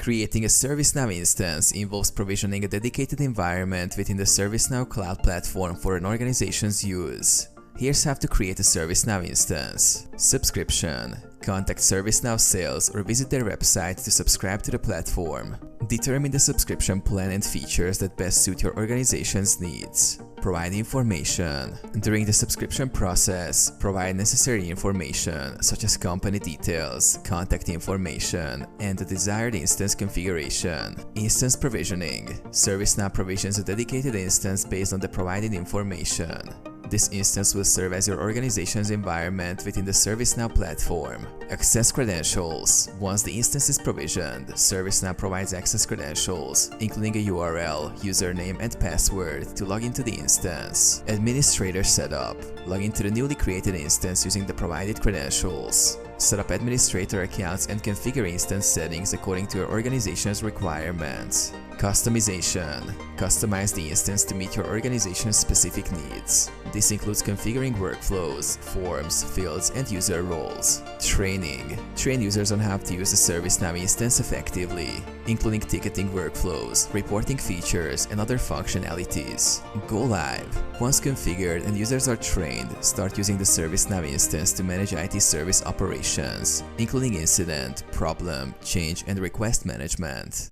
Creating a ServiceNow instance involves provisioning a dedicated environment within the ServiceNow cloud platform for an organization's use. Here's how to create a ServiceNow instance. Subscription. Contact ServiceNow sales or visit their website to subscribe to the platform. Determine the subscription plan and features that best suit your organization's needs. Provide information. During the subscription process, provide necessary information such as company details, contact information, and the desired instance configuration. Instance provisioning. ServiceNow provisions a dedicated instance based on the provided information. This instance will serve as your organization's environment within the ServiceNow platform. Access credentials. Once the instance is provisioned, ServiceNow provides access credentials, including a URL, username, and password to log into the instance. Administrator setup. Log into the newly created instance using the provided credentials. Set up administrator accounts and configure instance settings according to your organization's requirements. Customization. Customize the instance to meet your organization's specific needs. This includes configuring workflows, forms, fields, and user roles. Training. Train users on how to use the ServiceNow instance effectively, including ticketing workflows, reporting features, and other functionalities. Go live. Once configured and users are trained, start using the ServiceNow instance to manage IT service operations, including incident, problem, change, and request management.